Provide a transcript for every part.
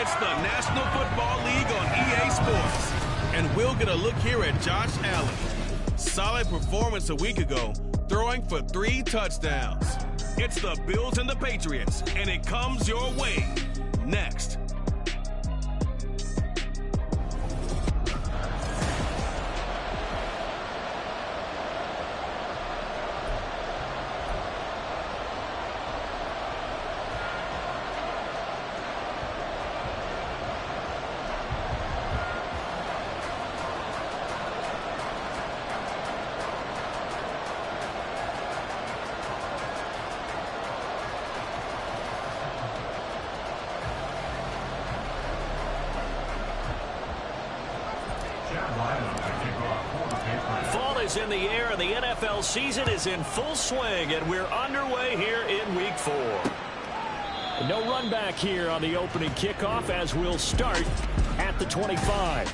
It's the National Football League on EA Sports. And we'll get a look here at Josh Allen. Solid performance a week ago, throwing for 3 touchdowns. It's the Bills and the Patriots, and it comes your way next. Fall is in the air, and the NFL season is in full swing, and we're underway here in Week 4. No run back here on the opening kickoff as we'll start at the 25.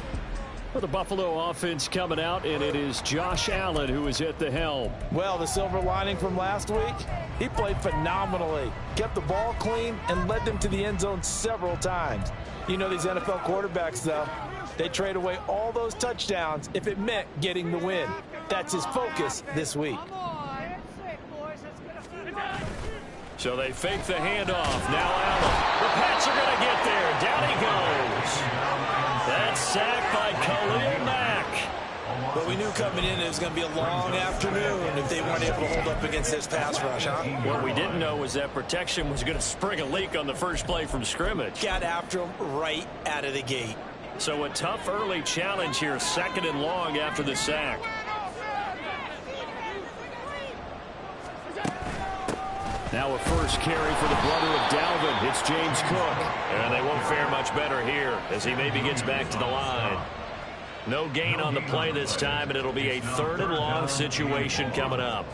For the Buffalo offense coming out, and it is Josh Allen who is at the helm. Well, the silver lining from last week, he played phenomenally, kept the ball clean, and led them to the end zone several times. You know these NFL quarterbacks, though, they trade away all those touchdowns if it meant getting the win. That's his focus this week. So they fake the handoff. Now Allen. The Pats are going to get there. Down he goes. That's sacked by Khalil Mack. Well, we knew coming in it was going to be a long afternoon if they weren't able to hold up against this pass rush, huh? What we didn't know was that protection was going to spring a leak on the first play from scrimmage. Got after him right out of the gate. So a tough early challenge here, 2nd and long after the sack. Now a first carry for the brother of Dalvin. It's James Cook. And they won't fare much better here as he maybe gets back to the line. No gain on the play this time, and it'll be a 3rd and long situation coming up.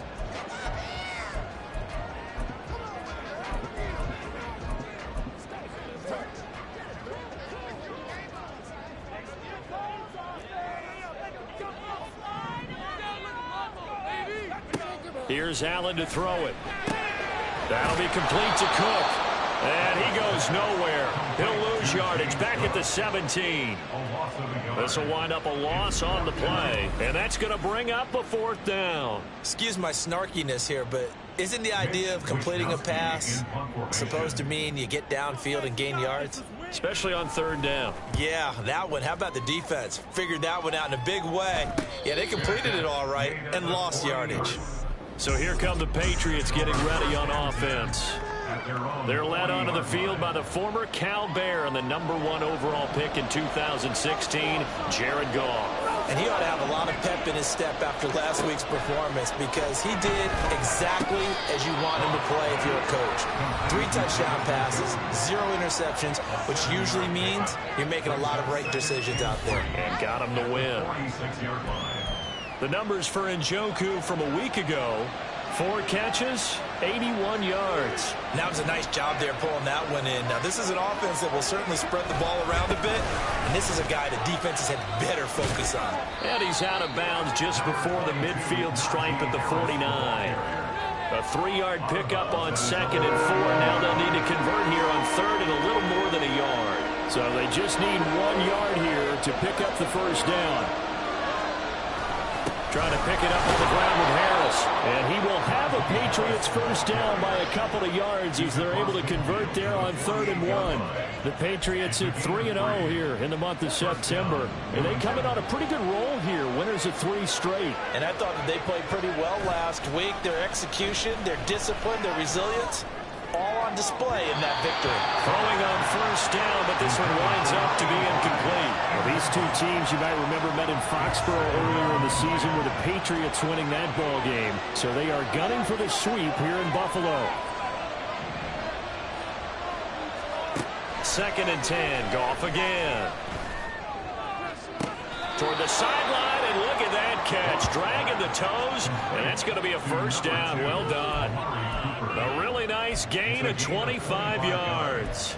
Here's Allen to throw it. That'll be complete to Cook. And he goes nowhere. He'll lose yardage back at the 17. This will wind up a loss on the play. And that's going to bring up a 4th down. Excuse my snarkiness here, but isn't the idea of completing a pass supposed to mean you get downfield and gain yards? Especially on 3rd down. Yeah, that one. How about the defense? Figured that one out in a big way. Yeah, they completed it all right and lost yardage. So here come the Patriots getting ready on offense. They're led onto the field by the former Cal Bear and the #1 overall pick in 2016, Jared Goff. And he ought to have a lot of pep in his step after last week's performance because he did exactly as you want him to play if you're a coach. 3 touchdown passes, 0 interceptions, which usually means you're making a lot of right decisions out there. And got him to win. The numbers for Njoku from a week ago: 4 catches, 81 yards. And that was a nice job there pulling that one in. Now, this is an offense that will certainly spread the ball around a bit, and this is a guy the defenses had better focus on. And he's out of bounds just before the midfield stripe at the 49. A 3-yard pickup on 2nd and 4. Now they'll need to convert here on 3rd and a little more than a yard. So they just need 1 yard here to pick up the 1st down. Trying to pick it up on the ground with Harris. And he will have a Patriots 1st down by a couple of yards as they're able to convert there on 3rd and 1. The Patriots at 3-0 here in the month of September. And they come in on a pretty good roll here. Winners of 3 straight. And I thought that they played pretty well last week. Their execution, their discipline, their resilience, all on display in that victory. Throwing on 1st down, but this one winds up to be incomplete. Well, these 2 teams, you might remember, met in Foxborough earlier in the season with the Patriots winning that ball game. So they are gunning for the sweep here in Buffalo. 2nd and 10. Goff again. Toward the sideline, and look at that catch. Dragging the toes, and that's going to be a 1st down. Well done. A really nice gain of 25 yards.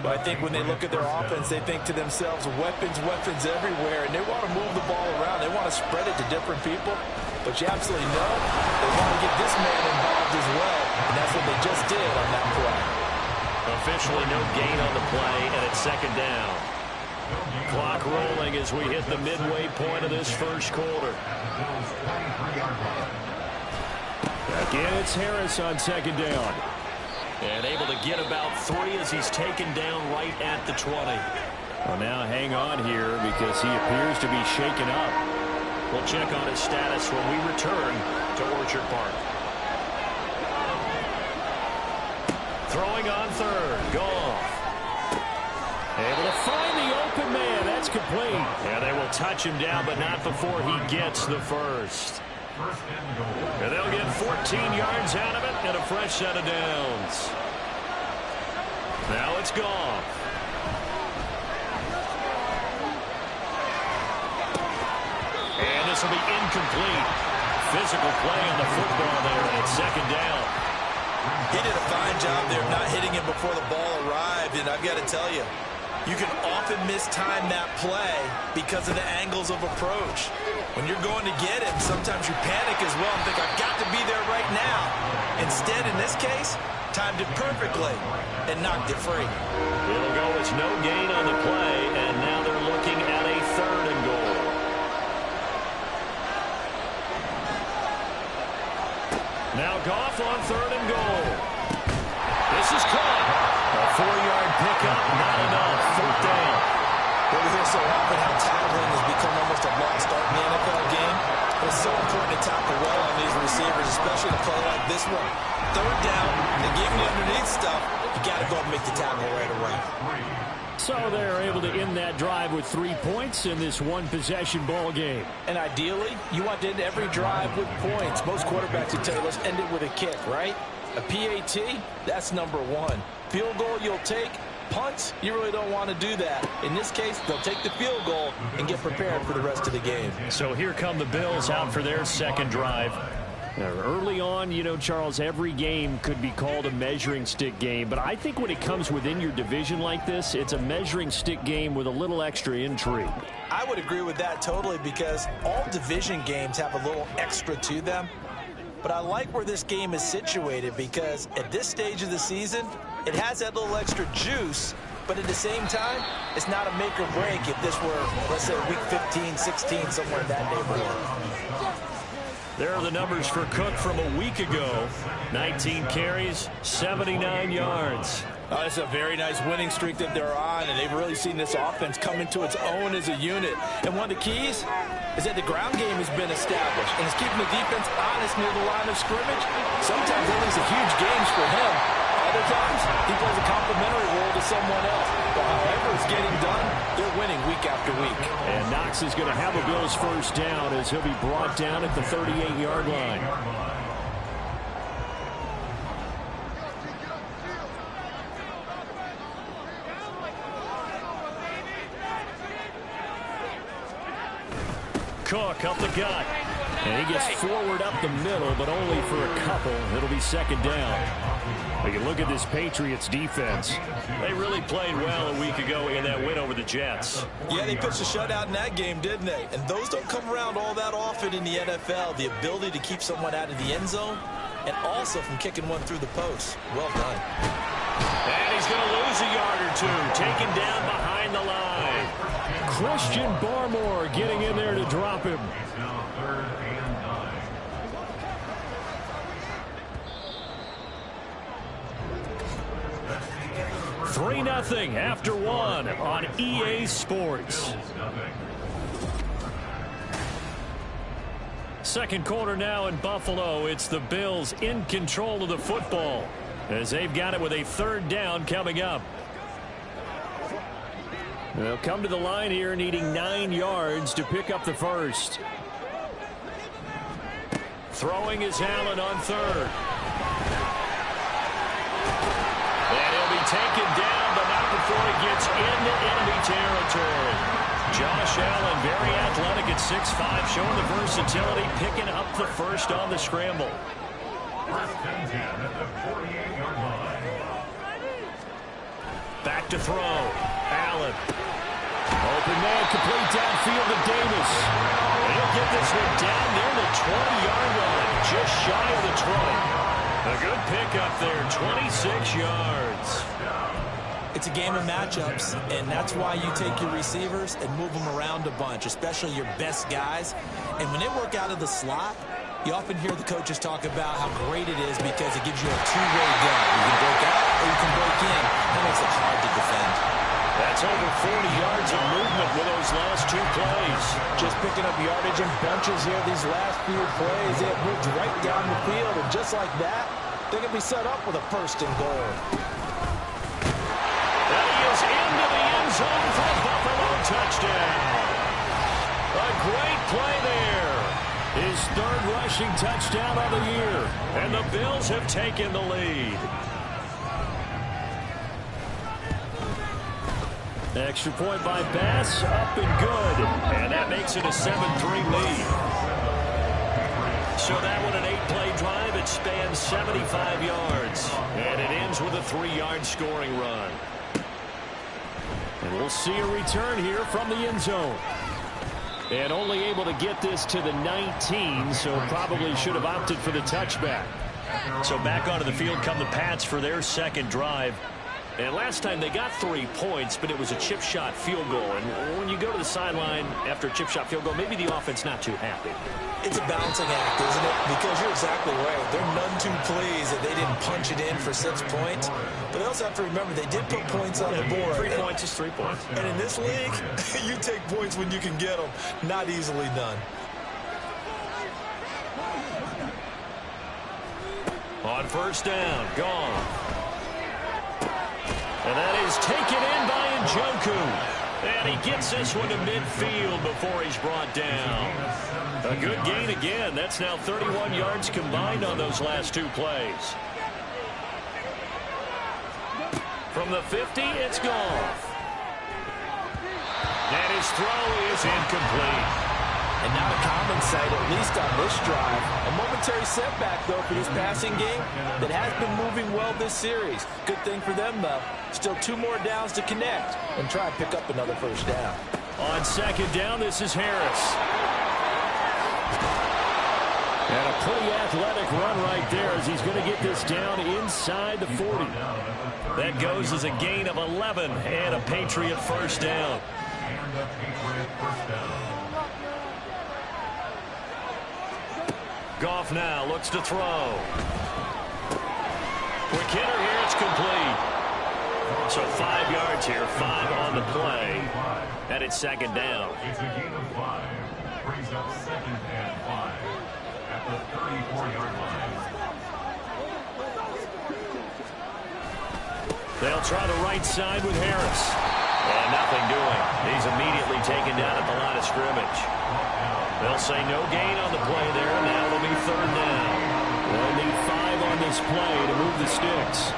But I think when they look at their offense, they think to themselves, weapons, weapons everywhere, and they want to move the ball around. They want to spread it to different people. But you absolutely know they want to get this man involved as well, and that's what they just did on that play. Officially no gain on the play, and it's second down. Clock rolling as we hit the midway point of this first quarter. Again, it's Harris on second down. And able to get about 3 as he's taken down right at the 20. Well, now hang on here because he appears to be shaken up. We'll check on his status when we return to Orchard Park. Throwing on third. Goff. Able to find the open man. That's complete. Yeah, they will touch him down, but not before he gets the first. And they'll get 14 yards out of it and a fresh set of downs. Now it's Goff. And this will be incomplete. Physical play on the football there, and it's second down. He did a fine job there not hitting him before the ball arrived, and I've got to tell you, you can often mistime that play because of the angles of approach. When you're going to get him, sometimes you panic as well and think, I've got to be there right now. Instead, in this case, timed it perfectly and knocked it free. It'll go as no gain on the play, and now they're looking at a 3rd and goal. Now Goff on 3rd and goal. This is caught. A 4-yard pickup, not enough. 4th down. Well, we hear so often how tackling has become almost a lost art in the NFL game. But it's so important to tackle well on these receivers, especially in a play like this one. 3rd down, they give you underneath stuff. You got to go and make the tackle right away. So they're able to end that drive with 3 points in this one-possession ball game. And ideally, you want to end every drive with points. Most quarterbacks would tell you, let's end it with a kick, right? A PAT, that's number 1. Field goal you'll take. Punts, you really don't want to do that. In this case, they'll take the field goal and get prepared for the rest of the game. So here come the Bills out for their second drive. Now, early on, you know, Charles, every game could be called a measuring stick game. But I think when it comes within your division like this, it's a measuring stick game with a little extra intrigue. I would agree with that totally because all division games have a little extra to them. But I like where this game is situated because at this stage of the season, it has that little extra juice, but at the same time, it's not a make or break if this were, let's say, week 15, 16, somewhere in that neighborhood. There are the numbers for Cook from a week ago. 19 carries, 79 yards. Oh, it's a very nice winning streak that they're on, and they've really seen this offense come into its own as a unit. And one of the keys is that the ground game has been established, and it's keeping the defense honest near the line of scrimmage. Sometimes that leads to huge games for him. Other times, he plays a complementary role to someone else. But however it's getting done, they're winning week after week. And Knox is going to have a Bills first down as he'll be brought down at the 38-yard line. Cook up the gut. And he gets forward up the middle, but only for a couple. It'll be second down. We can look at this Patriots defense. They really played well a week ago in that win over the Jets. Yeah, they pitched a shutout in that game, didn't they? And those don't come around all that often in the NFL. The ability to keep someone out of the end zone and also from kicking one through the post. Well done. And he's going to lose a yard or two. Taken down behind the line. Christian Barmore getting in there to drop him. 3-0 after 1 on EA Sports. Second quarter now in Buffalo. It's the Bills in control of the football as they've got it with a 3rd down coming up. They'll come to the line here needing 9 yards to pick up the first. Throwing is Allen on 3rd. And he'll be taken down, but not before he gets into enemy territory. Josh Allen, very athletic at 6'5", showing the versatility, picking up the first on the scramble. Back to throw. Allen. Open man, complete downfield to Davis. And he'll get this one down near the 20-yard line, just shy of the 20. A good pickup there, 26 yards. It's a game of matchups, and that's why you take your receivers and move them around a bunch, especially your best guys. And when they work out of the slot, you often hear the coaches talk about how great it is because it gives you a two-way go. You can break out or you can break in. That makes it hard to defend. That's over 40 yards of movement with those last two plays. Just picking up yardage in bunches here. These last few plays, they have moved right down the field. And just like that, they can be set up with a first and goal. And he is into the end zone for a Buffalo touchdown. A great play there. His third rushing touchdown of the year. And the Bills have taken the lead. Extra point by Bass, up and good. And that makes it a 7-3 lead. So that one, an 8-play drive. It spans 75 yards. And it ends with a 3-yard scoring run. And we'll see a return here from the end zone. And only able to get this to the 19, so probably should have opted for the touchback. So back onto the field come the Pats for their second drive. And last time they got 3 points, but it was a chip shot field goal. And when you go to the sideline after a chip shot field goal, maybe the offense not too happy. It's a balancing act, isn't it? Because you're exactly right. They're none too pleased that they didn't punch it in for 6 points. But they also have to remember they did put points on the board. 3 points is 3 points. And in this league, you take points when you can get them. Not easily done. On first down, gone. And that is taken in by Njoku. And he gets this one to midfield before he's brought down. A good gain again. That's now 31 yards combined on those last 2 plays. From the 50, it's gone. And his throw is incomplete. And not a common sight, at least on this drive. A momentary setback, though, for this passing game that has been moving well this series. Good thing for them, though. Still 2 more downs to connect and try and pick up another first down. On second down, this is Harris. And a pretty athletic run right there as he's going to get this down inside the 40. That goes as a gain of 11 and a Patriot first down. Goff now looks to throw. Quick hitter here, it's complete. So 5 yards here, 5 on the play. And it's second down. It's a gain of 5. Brings up second and 5 at the 34-yard line. They'll try the right side with Harris. And nothing doing. He's immediately taken down at the line of scrimmage. They'll say no gain on the play there. Now it'll be third down. They'll need 5 on this play to move the sticks.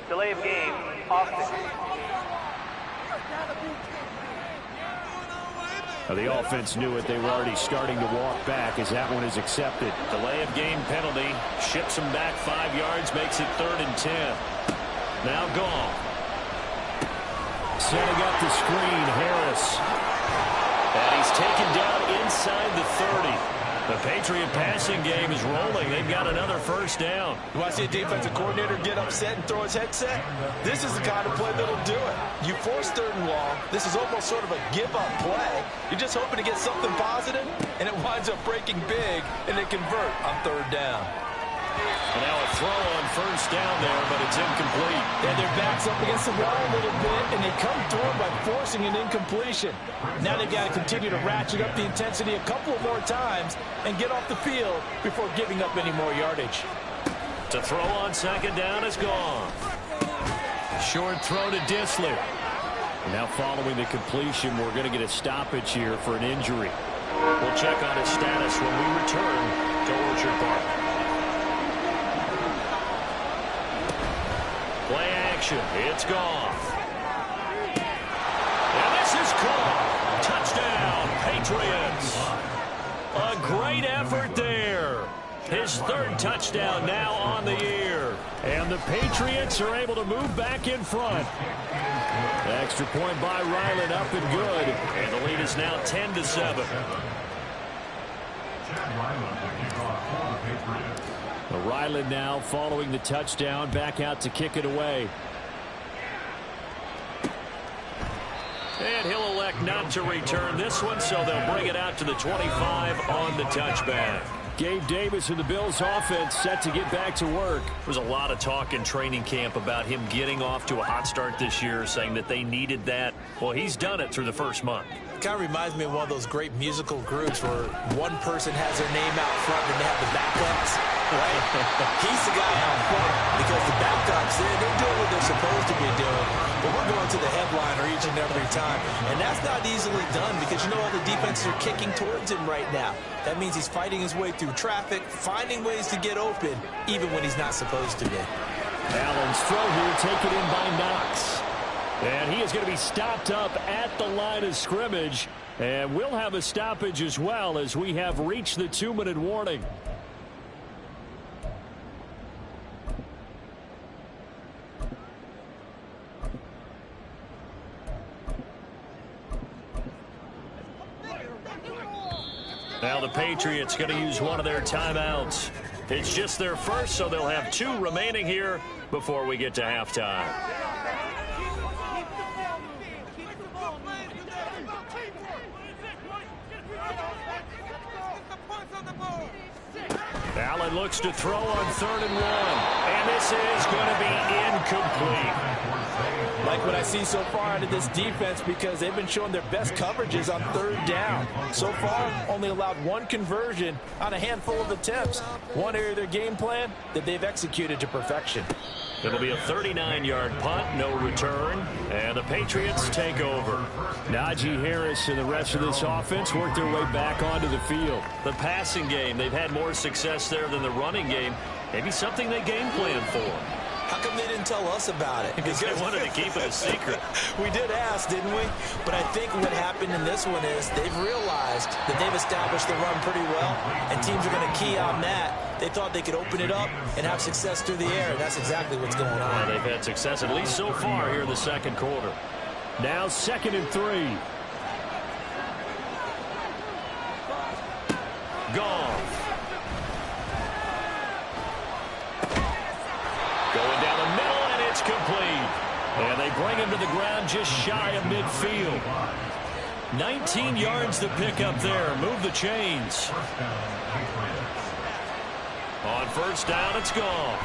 Delay of game, Austin. The offense knew it. They were already starting to walk back as that one is accepted. Delay of game penalty. Ships them back 5 yards. Makes it 3rd and 10. Now gone. Setting up the screen, Harris. And he's taken down inside the 30. The Patriot passing game is rolling. They've got another first down. You want to see a defensive coordinator get upset and throw his headset? This is the kind of play that'll do it. You force 3rd and long. This is almost sort of a give-up play. You're just hoping to get something positive, and it winds up breaking big, and they convert on 3rd down. And now a throw on first down there, but it's incomplete. Yeah, their back's up against the wall a little bit, and they come through by forcing an incompletion. Now they've got to continue to ratchet up the intensity a couple of more times and get off the field before giving up any more yardage. To throw on second down is gone. Short throw to Dissler. Now following the completion, we're going to get a stoppage here for an injury. We'll check on his status when we return to Orchard Park. Play action. It's gone. And this is caught. Touchdown, Patriots. A great effort there. His third touchdown now on the year. And the Patriots are able to move back in front. Extra point by Ryland, up and good. And the lead is now 10-7. Ryland now following the touchdown, back out to kick it away. And he'll elect not to return this one, so they'll bring it out to the 25 on the touchback. Gabe Davis of the Bills offense set to get back to work. There was a lot of talk in training camp about him getting off to a hot start this year, saying that they needed that. Well, he's done it through the first month. It kind of reminds me of one of those great musical groups where one person has their name out front and they have the backups, right? He's the guy out front because the backups, they're doing what they're supposed to be doing, but we're going to the headliner each and every time. And that's not easily done because you know all the defenses are kicking towards him right now. That means he's fighting his way through traffic, finding ways to get open, even when he's not supposed to be. Allen's throw here taken in by Knox. And he is going to be stopped up at the line of scrimmage. And we'll have a stoppage as well as we have reached the 2-minute warning. Now the Patriots going to use one of their timeouts. It's just their first, so they'll have 2 remaining here before we get to halftime. Allen looks to throw on 3rd and 1. And this is going to be incomplete. Like what I see so far out of this defense because they've been showing their best coverages on 3rd down. So far, only allowed 1 conversion on a handful of attempts. One area of their game plan that they've executed to perfection. It'll be a 39-yard punt, no return, and the Patriots take over. Najee Harris and the rest of this offense work their way back onto the field. The passing game, they've had more success there than the running game. Maybe something they game plan for. How come they didn't tell us about it? Because they wanted to keep it a secret. We did ask, didn't we? But I think what happened in this one is they've realized that they've established the run pretty well, and teams are going to key on that. They thought they could open it up and have success through the air, and that's exactly what's going on. Yeah, they've had success, at least so far, here in the second quarter. Now 2nd and 3. Gone. Going down the middle, and it's complete. And they bring him to the ground just shy of midfield. 19 yards to pick up there. Move the chains. On 1st down, it's gone.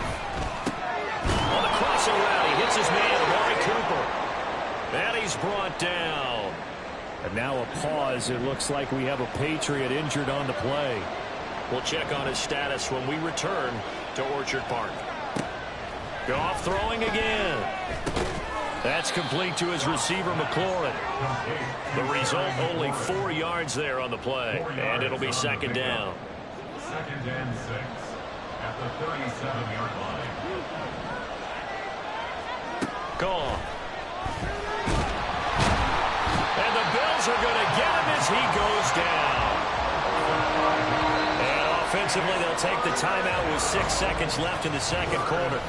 On the crossing route, he hits his man, Amari Cooper. And he's brought down. And now a pause. It looks like we have a Patriot injured on the play. We'll check on his status when we return to Orchard Park. Goff throwing again. That's complete to his receiver, McLaurin. The result, only 4 yards there on the play. And it'll be 2nd down. 2nd and 6 at the 37-yard line. Gone. And the Bills are going to get him as he goes down. And offensively, they'll take the timeout with 6 seconds left in the second quarter.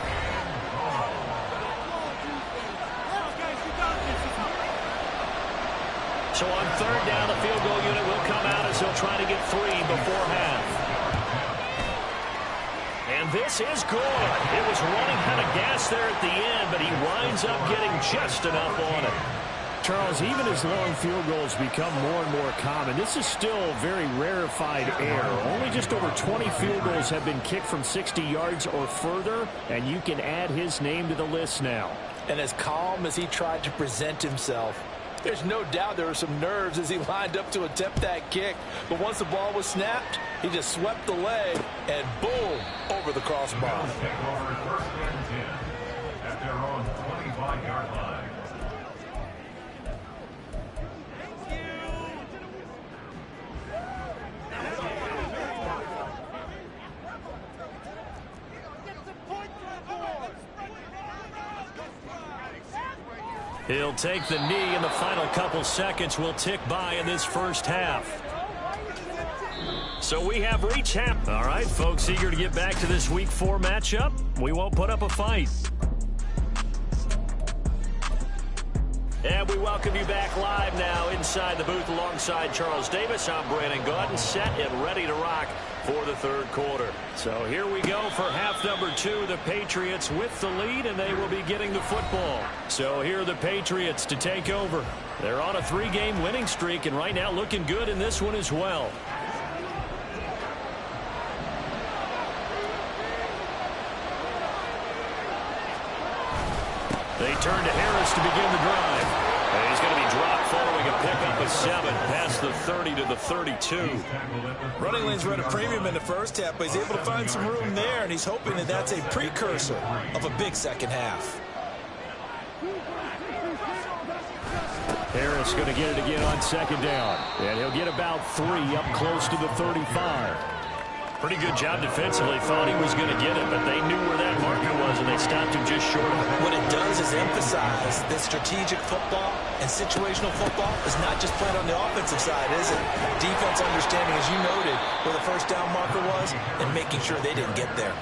So on 3rd down, the field goal unit will come out as he'll try to get 3 before half. And this is good. It was running out of gas there at the end, but he winds up getting just enough on it. Charles, even as long field goals become more and more common, this is still very rarefied air. Only just over 20 field goals have been kicked from 60 yards or further, and you can add his name to the list now. And as calm as he tried to present himself, there's no doubt there were some nerves as he lined up to attempt that kick. But once the ball was snapped, he just swept the leg and boom, over the crossbar. Take over 1st and 10 at their own 25-yard line. He'll take the knee, and the final couple seconds will tick by in this first half. So we have reached half. All right, folks, eager to get back to this Week 4 matchup. We won't put up a fight. And we welcome you back live now inside the booth alongside Charles Davis. I'm Brandon Gaudin, set and ready to rock for the third quarter. So here we go for half number 2. The Patriots with the lead, and they will be getting the football. So here are the Patriots to take over. They're on a 3-game winning streak, and right now looking good in this one as well. They turn to Harris to begin the drive. And he's going to be dropped following a pickup of 7 past the 30 to the 32. Running lanes were at a premium in the first half, but he's able to find some room there, and he's hoping that that's a precursor of a big second half. Harris going to get it again on second down. And he'll get about 3 up close to the 35. Pretty good job defensively. Thought he was going to get it, but they knew where that marker was, and they stopped him just short of it. What it does is emphasize that strategic football and situational football is not just played on the offensive side, is it? Defense understanding, as you noted, where the first down marker was and making sure they didn't get there.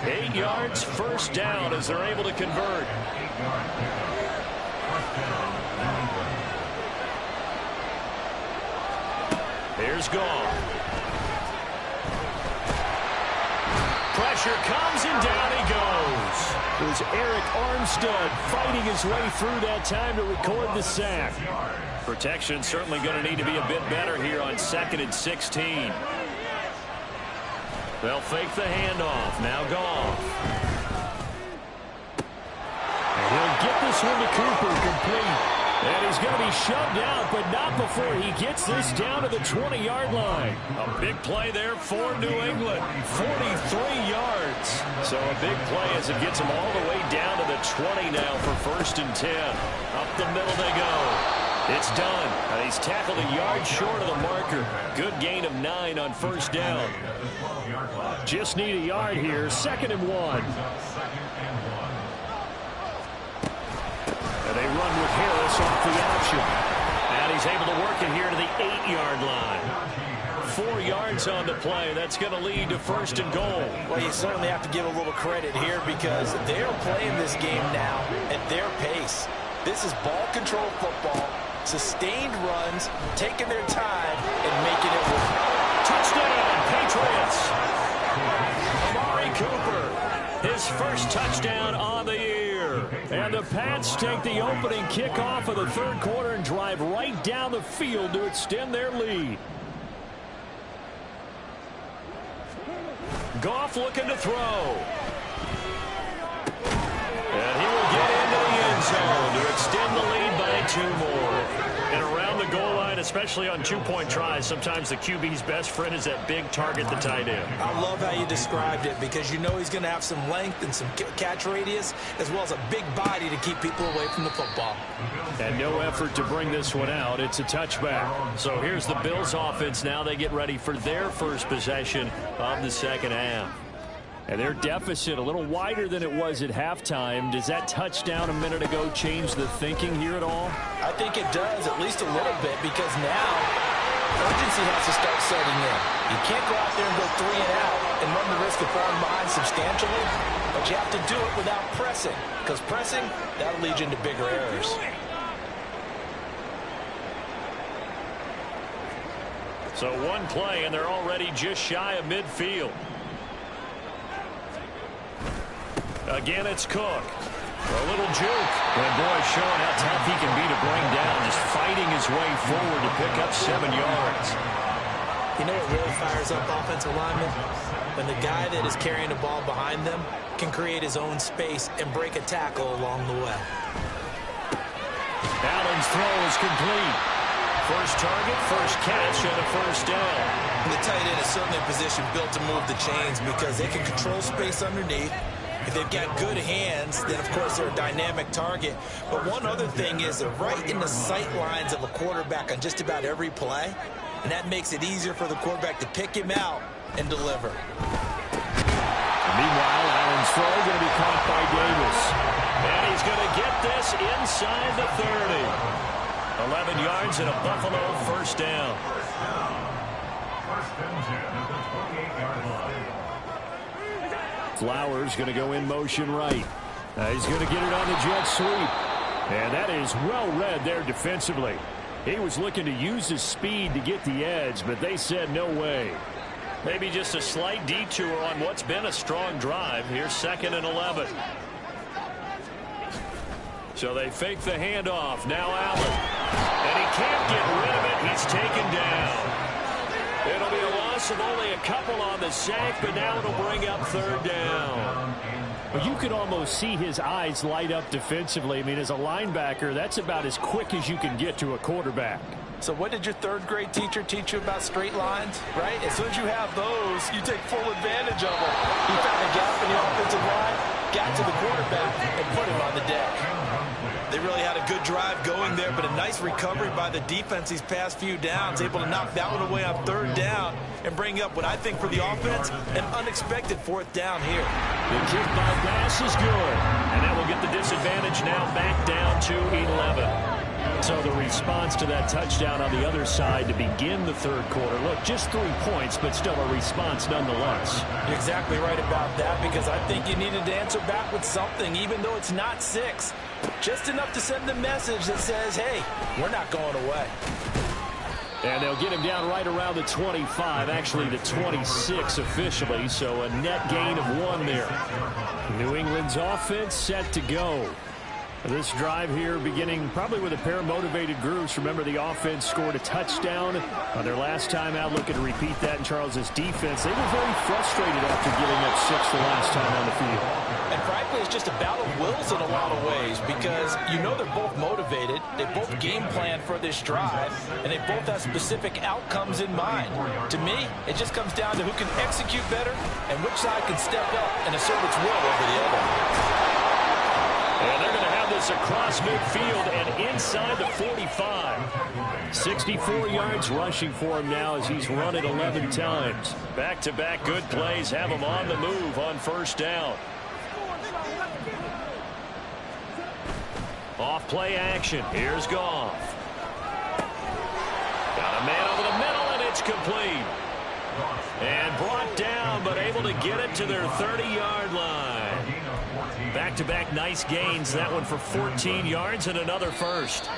8 yards, first down as they're able to convert. Here's Goff. Pressure comes, and down he goes. It was Eric Armstead fighting his way through that time to record the sack. Protection certainly going to need to be a bit better here on 2nd and 16. They'll fake the handoff. Now Goff. And he'll get this one to Cooper complete. And he's going to be shoved out, but not before he gets this down to the 20-yard line. A big play there for New England. 43 yards. So a big play as it gets him all the way down to the 20 now for 1st and 10. Up the middle they go. It's done. And he's tackled a yard short of the marker. Good gain of 9 on 1st down. Just need a yard here. 2nd and 1. And they run with Harris off the option. And he's able to work it here to the 8-yard line. 4 yards on the play. That's going to lead to 1st and goal. Well, you certainly have to give a little credit here because they're playing this game now at their pace. This is ball control football, sustained runs, taking their time, and making it work. Touchdown, Patriots. Amari Cooper, his first touchdown on the year. And the Pats take the opening kickoff of the third quarter and drive right down the field to extend their lead. Goff looking to throw. And he will get into the end zone to extend the lead by 2 more. And around the goal line, especially on 2-point tries, sometimes the QB's best friend is that big target, the tight end. I love how you described it because you know he's going to have some length and some catch radius as well as a big body to keep people away from the football. And no effort to bring this one out. It's a touchback. So here's the Bills offense now. They get ready for their first possession of the second half. And their deficit a little wider than it was at halftime. Does that touchdown a minute ago change the thinking here at all? I think it does, at least a little bit, because now urgency has to start setting in. You can't go out there and go 3 and out and run the risk of falling behind substantially, but you have to do it without pressing, because pressing, that'll lead you into bigger errors. So one play, and they're already just shy of midfield. Again, it's Cook. A little juke. And boy, showing how tough he can be to bring down, just fighting his way forward to pick up 7 yards. You know what really fires up offensive linemen? When the guy that is carrying the ball behind them can create his own space and break a tackle along the way. Allen's throw is complete. First target, first catch, and a 1st down. The tight end is certainly a position built to move the chains because they can control space underneath. If they've got good hands, then, of course, they're a dynamic target. But one other thing is they're right in the sight lines of a quarterback on just about every play, and that makes it easier for the quarterback to pick him out and deliver. Meanwhile, Allen's throw going to be caught by Davis. And he's going to get this inside the 30. 11 yards and a Buffalo 1st down. First and 10 at the 28-yard line. Flowers going to go in motion right. He's going to get it on the jet sweep. And that is well read there defensively. He was looking to use his speed to get the edge, but they said no way. Maybe just a slight detour on what's been a strong drive. Here's 2nd and 11. So they fake the handoff. Now Allen. And he can't get rid of it. He's taken down. It'll be a loss of only a couple on the sack, but now it'll bring up 3rd down. Well, you could almost see his eyes light up defensively. I mean, as a linebacker, that's about as quick as you can get to a quarterback. So what did your 3rd grade teacher teach you about straight lines, right? As soon as you have those, you take full advantage of them. He found a gap in the offensive line, got to the quarterback, and put him on the deck. They really had a good drive going there, but a nice recovery by the defense these past few downs, able to knock that one away on 3rd down and bring up what I think for the offense, an unexpected 4th down here. The kick by Bass is good, and that will get the disadvantage now back down to 11. So the response to that touchdown on the other side to begin the 3rd quarter. Look, just 3 points, but still a response nonetheless. You're exactly right about that, because I think you needed to answer back with something, even though it's not 6. Just enough to send the message that says, hey, we're not going away. And they'll get him down right around the 25, actually the 26 officially, so a net gain of 1 there. New England's offense set to go. This drive here beginning probably with a pair of motivated groups. Remember, the offense scored a touchdown on their last time out, looking to repeat that in Charles's defense. They were very frustrated after giving up 6 the last time on the field. And frankly, it's just a battle of wills in a lot of ways, because you know they're both motivated, they both game plan for this drive, and they both have specific outcomes in mind. To me, it just comes down to who can execute better and which side can step up and assert its will over the other. And they're going to have this across midfield and inside the 45. 64 yards rushing for him now as he's run it 11 times. Back-to-back good plays have him on the move on 1st down. Off play action. Here's Goff. Got a man over the middle, and it's complete. And brought down, but able to get it to their 30-yard line. Back-to-back nice gains. That one for 14 yards and another 1st.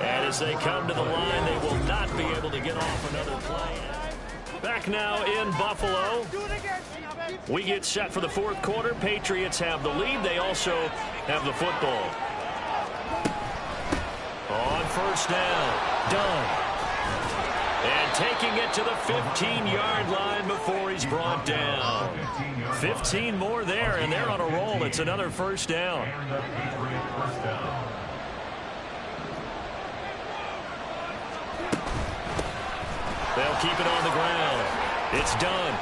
And as they come to the line, they will not be able to get off another play. Back now in Buffalo. We get set for the 4th quarter. Patriots have the lead. They also have the football. On 1st down. Done. And taking it to the 15-yard line before he's brought down. 15 more there, and they're on a roll. It's another 1st down. They'll keep it on the ground. It's done.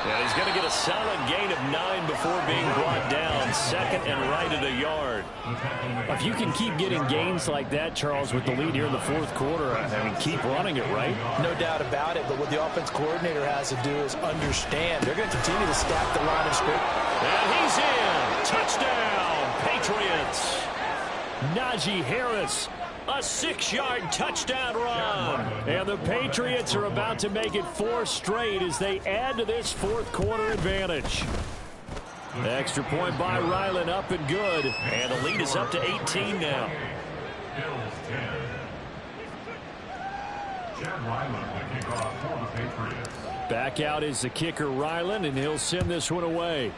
And he's going to get a solid gain of 9 before being brought down. 2nd and right at a yard. If you can keep getting gains like that, Charles, with the lead here in the 4th quarter, I mean, keep running it, right? No doubt about it, but what the offense coordinator has to do is understand. They're going to continue to stack the line of scrimmage. And he's in. Touchdown, Patriots. Najee Harris. A 6-yard touchdown run. And the Patriots are about to make it 4 straight as they add to this 4th quarter advantage. Extra point by Ryland, up and good. And the lead is up to 18 now. Bills 10. Chad Ryland will kick off for the Patriots. Back out is the kicker Ryland, and he'll send this one away.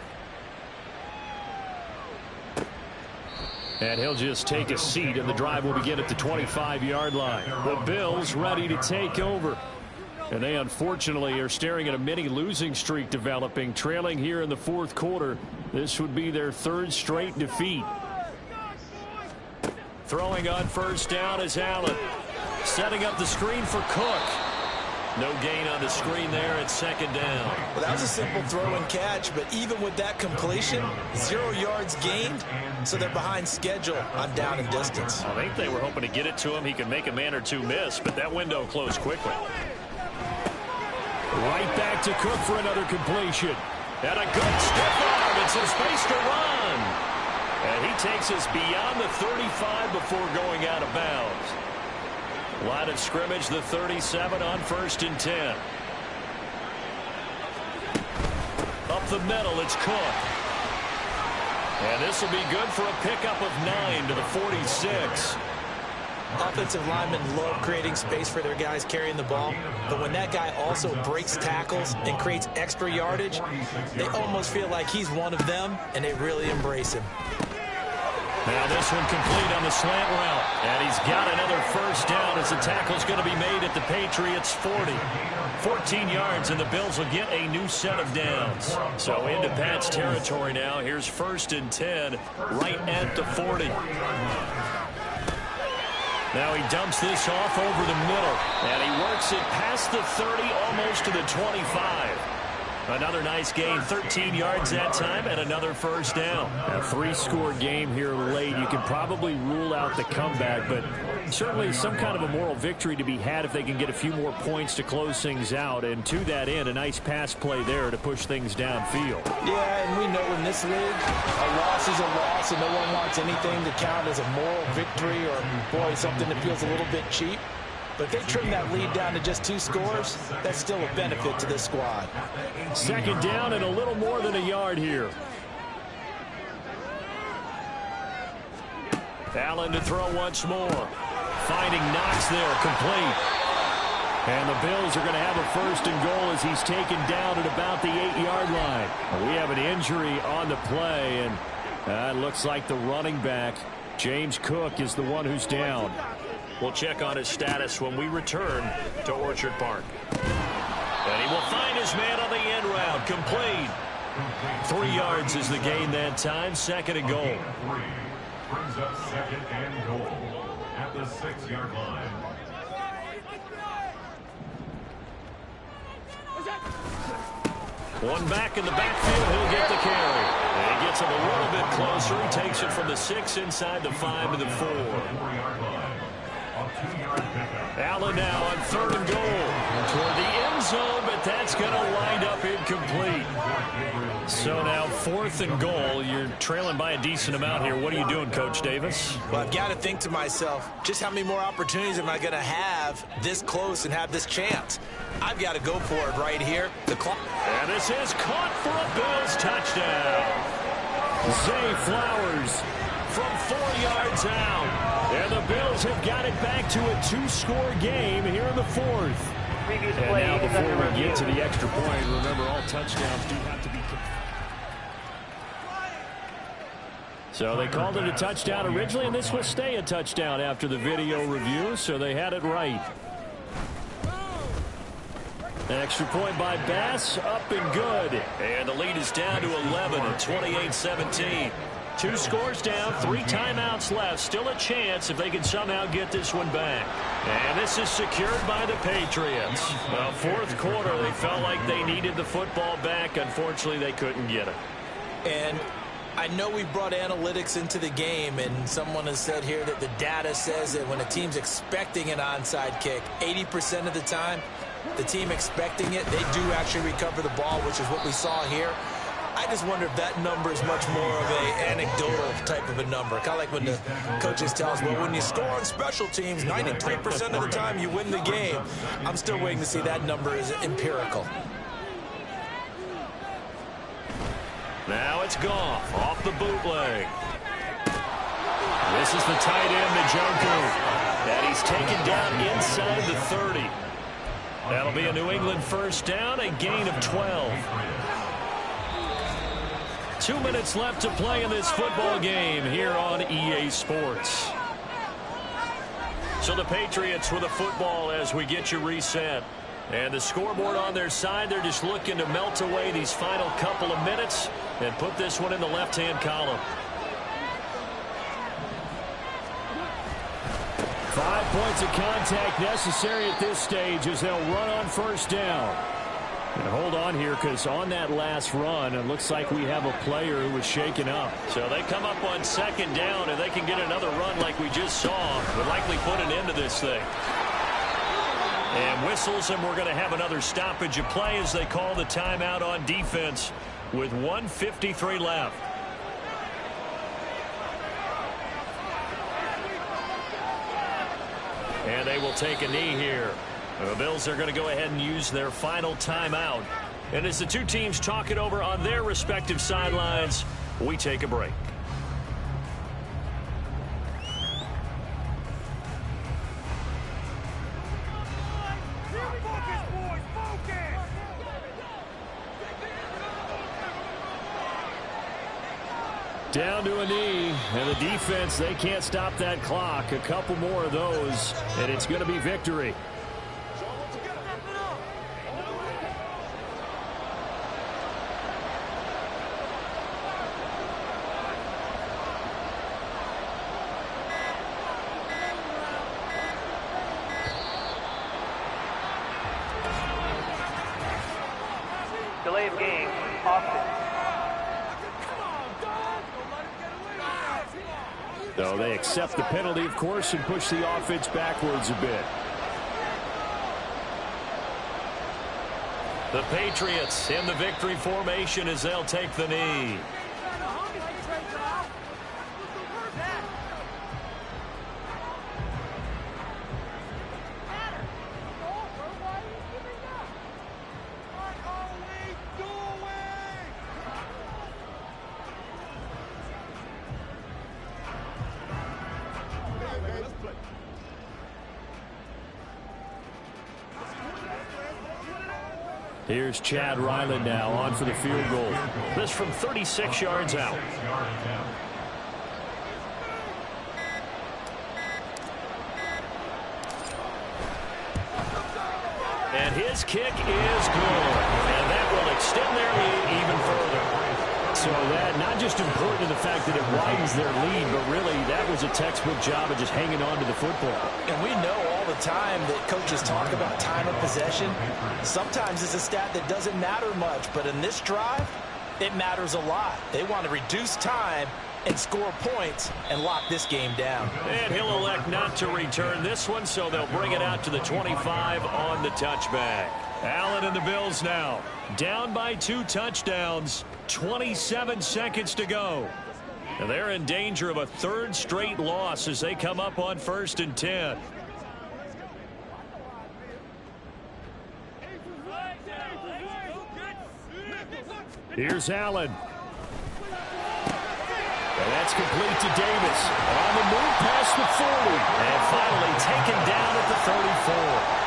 And he'll just take a seat, and the drive will begin at the 25-yard line. The Bills ready to take over. And they unfortunately are staring at a mini losing streak developing, trailing here in the 4th quarter. This would be their 3rd straight defeat. Throwing on 1st down is Allen. Setting up the screen for Cook. No gain on the screen there at 2nd down. Well, that was a simple throw and catch, but even with that completion, 0 yards gained, so they're behind schedule on down and distance. I think they were hoping to get it to him. He could make a man or 2 miss, but that window closed quickly. Right back to Cook for another completion. And a good stiff arm and some space to run. And he takes us beyond the 35 before going out of bounds. Line of scrimmage, the 37 on 1st and 10. Up the middle, it's Cook. And this will be good for a pickup of 9 to the 46. Offensive linemen love creating space for their guys carrying the ball, but when that guy also breaks tackles and creates extra yardage, they almost feel like he's one of them, and they really embrace him. Now this one complete on the slant route, and he's got another first down as the tackle's going to be made at the Patriots' 40. 14 yards, and the Bills will get a new set of downs. So into Pat's territory now. Here's 1st and 10 right at the 40. Now he dumps this off over the middle, and he works it past the 30, almost to the 25. Another nice gain, 13 yards that time, and another first down. A 3-score game here late. You can probably rule out the comeback, but certainly some kind of a moral victory to be had if they can get a few more points to close things out. And to that end, a nice pass play there to push things downfield. Yeah, and we know in this league, a loss is a loss, and no one wants anything to count as a moral victory or, boy, something that feels a little bit cheap. But if they trim that lead down to just 2 scores, that's still a benefit to this squad. 2nd down and a little more than a yard here. Allen to throw once more. Finding Knox there, complete. And the Bills are going to have a 1st and goal as he's taken down at about the 8-yard line. We have an injury on the play, and it looks like the running back, James Cook, is the one who's down. We'll check on his status when we return to Orchard Park. And he will find his man on the end route. Complete. 3 yards is the gain that time. 2nd and goal. Brings up 2nd and goal at the 6-yard line. One back in the backfield. He'll get the carry. And he gets him a little bit closer. He takes it from the 6 inside the 5 to the 4. Allen now on 3rd and goal toward the end zone, but that's going to wind up incomplete. So now 4th and goal. You're trailing by a decent amount here. What are you doing, Coach Davis? Well, I've got to think to myself, just how many more opportunities am I going to have this close and have this chance? I've got to go for it right here. The clock. And this is caught for a Bills touchdown. Zay Flowers from 4 yards out. And the Bills have got it back to a 2-score game here in the 4th. Previous And play now is before under we review. get to the extra point, remember all touchdowns do have to be. So they called it a touchdown originally, and this will stay a touchdown after the video review, so they had it right. Extra point by Bass, up and good. And the lead is down to 11 at 28-17. 2 scores down, 3 timeouts left. Still a chance if they can somehow get this one back. And this is secured by the Patriots. Well, 4th quarter, they felt like they needed the football back. Unfortunately, they couldn't get it. And I know we brought analytics into the game, and someone has said here that the data says that when a team's expecting an onside kick, 80% of the time, the team expecting it, they do actually recover the ball, which is what we saw here. I just wonder if that number is much more of a anecdotal type of a number. Kind of like when the coaches tell us, well, when you score on special teams, 93% of the time you win the game. I'm still waiting to see that number is empirical. Now it's Goff off the bootleg. This is the tight end, Njoku. And he's taken down inside the 30. That'll be a New England first down, a gain of 12. 2 minutes left to play in this football game here on EA Sports. So the Patriots with a football as we get you reset. And the scoreboard on their side, they're just looking to melt away these final couple of minutes and put this one in the left-hand column. 5 points of contact necessary at this stage as they'll run on first down. And hold on here, because on that last run, it looks like we have a player who was shaken up. So they come up on 2nd down, and they can get another run like we just saw. Would likely put an end to this thing. And whistles, and we're going to have another stoppage of play as they call the timeout on defense with 1:53 left. And they will take a knee here. The Bills are going to go ahead and use their final timeout. And as the two teams talk it over on their respective sidelines, we take a break. Down to a knee, and the defense, they can't stop that clock. A couple more of those, and it's going to be victory. Delay of game, Austin. So they accept the penalty, of course, and push the offense backwards a bit. The Patriots in the victory formation as they'll take the knee. Here's Chad Ryland now on for the field goal. This from 36 yards out. And his kick is good. And that will extend their lead even further. So that not just important in the fact that it widens their lead, but really that was a textbook job of just hanging on to the football. And we know all the time that coaches talk about time of possession. Sometimes it's a stat that doesn't matter much, but in this drive, it matters a lot. They want to reduce time and score points and lock this game down. And he'll elect not to return this one, so they'll bring it out to the 25 on the touchback. Allen and the Bills now down by 2 touchdowns, 27 seconds to go. And they're in danger of a third straight loss as they come up on 1st and 10. Here's Allen. And that's complete to Davis. On the move past the 40. And finally taken down at the 34.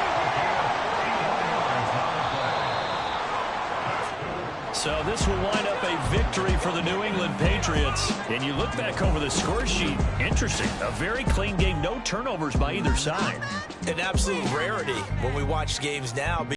So this will wind up a victory for the New England Patriots. And you look back over the score sheet, interesting. A very clean game, no turnovers by either side. An absolute rarity when we watch games now.